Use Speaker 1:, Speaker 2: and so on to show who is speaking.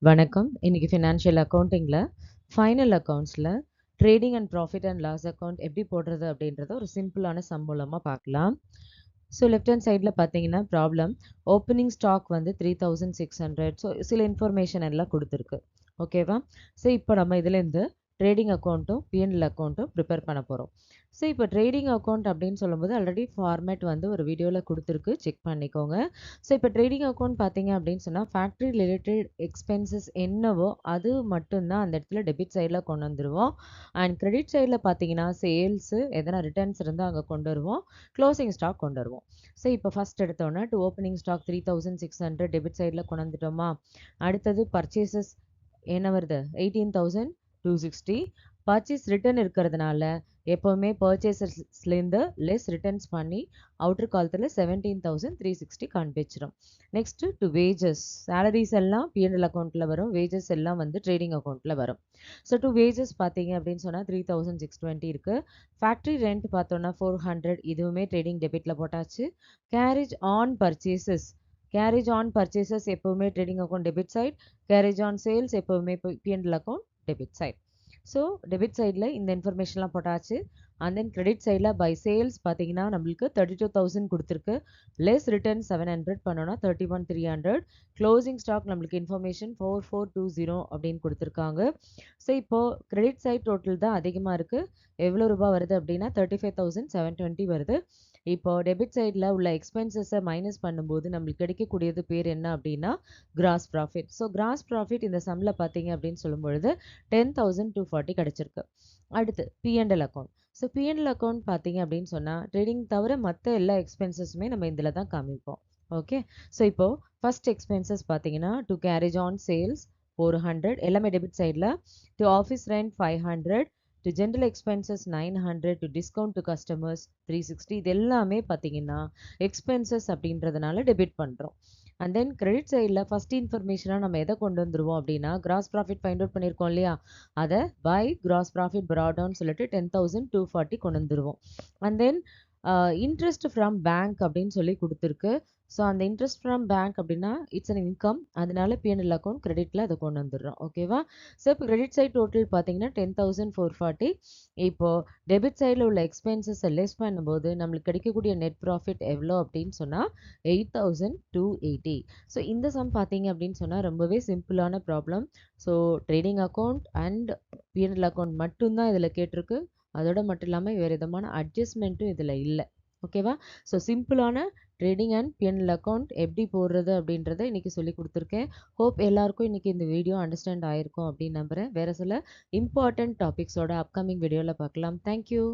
Speaker 1: வணக்கம். இன்னைக்கு ஃபினான்ஷியல் அக்கவுண்டிங்ல ஃபைனல் அக்கவுண்ட்ஸ்ல trading and profit and loss account எப்படி போடுறது அப்படின்றத ஒரு சிம்பிளான சம் மூலமா பார்க்கலாம். ஸோ லெஃப்ட் ஹேண்ட் சைடில் பார்த்தீங்கன்னா ப்ராப்ளம் ஓப்பனிங் ஸ்டாக் வந்து 3600. ஸோ சில இன்ஃபர்மேஷன் எல்லாம் கொடுத்துருக்கு. ஓகேவா? ஸோ இப்போ நம்ம இதுலேருந்து ட்ரேடிங் அக்கௌண்ட்டும் பிஎன்எல் அக்கௌண்ட்டும் ப்ரிப்பேர் பண்ண போகிறோம். ஸோ இப்போ ட்ரேடிங் அக்கௌண்ட் அப்படின்னு சொல்லும்போது ஆல்ரெடி ஃபார்மேட் வந்து ஒரு வீடியோவில் கொடுத்துருக்கு, செக் பண்ணிக்கோங்க. ஸோ இப்போ ட்ரேடிங் அக்கௌண்ட் பார்த்தீங்க அப்படின்னு சொன்னால் ஃபேக்ட்ரி ரிலேட்டட் எக்ஸ்பென்சஸ் என்னவோ அது மட்டும்தான் அந்த இடத்துல டெபிட் சைடில் கொண்டு வந்துடுவோம். அண்ட் கிரெடிட் சைடில் பார்த்தீங்கன்னா சேல்ஸு எதனா ரிட்டர்ன்ஸ் இருந்தால் அங்கே கொண்டு வருவோம், க்ளோசிங் ஸ்டாக் கொண்டு வருவோம். ஸோ இப்போ ஃபஸ்ட் எடுத்தோன்னா டு ஓப்பனிங் ஸ்டாக் 3600 டெபிட் சைடில் கொண்டு வந்துட்டோமா. அடுத்தது பர்ச்சேசஸ் என்ன வருது 18,260. பர்ச்சேஸ் ரிட்டர்ன் இருக்கிறதுனால எப்போவுமே பர்ச்சேசர்ஸ்லேருந்து லெஸ் ரிட்டர்ன்ஸ் பண்ணி அவுட்டர் காலத்தில் 17,360 காண்பிச்சிடும். நெக்ஸ்ட்டு டு வேஜஸ், சேலரிஸ் எல்லாம் பிஎன்எல் அக்கௌண்ட்டில் வரும், வேஜஸ் எல்லாம் வந்து ட்ரேடிங் அக்கௌண்ட்டில் வரும். ஸோ டு வேஜஸ் பார்த்தீங்க அப்படின்னு சொன்னால் 3,620 இருக்குது. ஃபேக்ட்ரி ரெண்ட் பார்த்தோன்னா 400, இதுவுமே ட்ரேடிங் டெபிட்டில் போட்டாச்சு. Carriage on purchases, carriage on purchases எப்போவுமே trading account debit side, carriage on sales எப்போவுமே PNL account debit side. So debit சைடில் இந்த இன்ஃபர்மேஷன்லாம் போட்டாச்சு. அண்ட் தென் கிரெடிட் சைடில் பை சேல்ஸ் பார்த்தீங்கன்னா நம்மளுக்கு 32,000 கொடுத்துருக்கு, லெஸ் ரிட்டர்ன் 700 பண்ணோன்னா 31,300. க்ளோசிங் ஸ்டாக் நம்மளுக்கு இன்ஃபர்மேஷன் 4420 அப்படின்னு கொடுத்துருக்காங்க. ஸோ இப்போது கிரெடிட் சைட் டோட்டல் தான் அதிகமாக இருக்குது. எவ்வளோ ரூபா வருது அப்படின்னா 35,720 வருது. இப்போ டெபிட் சைடில் உள்ள எக்ஸ்பென்சஸை மைனஸ் பண்ணும்போது நம்மளுக்கு கிடைக்கக்கூடியது பேர் என்ன அப்படின்னா gross profit. So gross profit இந்த சம்மில் பார்த்தீங்க அப்படின்னு சொல்லும்பொழுது 10,240 கிடச்சிருக்கு. அடுத்து PNL account. So PNL account பார்த்தீங்க அப்படின்னு சொன்னால் ட்ரேடிங் தவிர மற்ற எல்லா எக்ஸ்பென்சஸுமே நம்ம இதில் தான் காமிப்போம். ஓகே, ஸோ இப்போது ஃபஸ்ட் எக்ஸ்பென்சஸ் பார்த்தீங்கன்னா டு கேரேஜ் ஆன் சேல்ஸ் 400 எல்லாமே டெபிட் சைடில், to office rent 500, to general expenses 900, to discount to customers 360. இது எல்லாமே பார்த்தீங்கன்னா எக்ஸ்பென்சஸ் அப்படின்றதுனால டெபிட் பண்ணுறோம். அண்ட் தென் கிரெடிட் சைடில் ஃபஸ்ட் இன்ஃபர்மேஷனாக நம்ம எதை கொண்டு வந்துருவோம் அப்படின்னா கிராஸ் ப்ராஃபிட் ஃபைண்ட் அவுட் பண்ணியிருக்கோம் இல்லையா, அதை பை கிராஸ் ப்ராஃபிட் ப்ராடவுன் சொல்லிட்டு 10,240 கொண்டு வந்துருவோம். And then interest from bank அப்படின்னு சொல்லி கொடுத்துருக்கு. ஸோ அந்த இன்ட்ரெஸ்ட் ஃப்ரம் பேங்க் அப்படின்னா இட்ஸ் அன் இன்கம், அதனால பிஎன்எல் அக்கௌண்ட் கிரெடிட்டில் அதை கொண்டு வந்துடுறோம். ஓகேவா? ஸோ இப்போ கிரெடிட் சைட் டோட்டல் பார்த்தீங்கன்னா 10,440. இப்போது டெபிட் சைடில் உள்ள எக்ஸ்பென்சஸை லெஸ் பண்ணும்போது நம்மளுக்கு கிடைக்கக்கூடிய நெட் ப்ராஃபிட் எவ்வளோ அப்படின்னு சொன்னால் 8,280. ஸோ இந்த சம் பார்த்தீங்க அப்படின்னு சொன்னால் ரொம்பவே சிம்பிளான problem. So trading account and PNL account மட்டும்தான் இதில் கேட்டிருக்கு, அதோட மட்டும் இல்லாமல் வேறு விதமான அட்ஜஸ்ட்மெண்ட்டும் இதில் இல்லை. ஓகேவா? ஸோ சிம்பிளான ட்ரேடிங் அண்ட் பிஎன்எல் அக்கௌண்ட் எப்படி போடுறது அப்படின்றத இன்றைக்கி சொல்லி கொடுத்துருக்கேன். ஹோப் எல்லாருக்கும் இன்றைக்கி இந்த வீடியோ அண்டர்ஸ்டாண்ட் ஆகிருக்கும் அப்படின்னு நம்புகிறேன். வேறு சில இம்பார்ட்டண்ட் டாபிக்ஸோட அப்கமிங் வீடியோவில் பார்க்கலாம். தேங்க்யூ.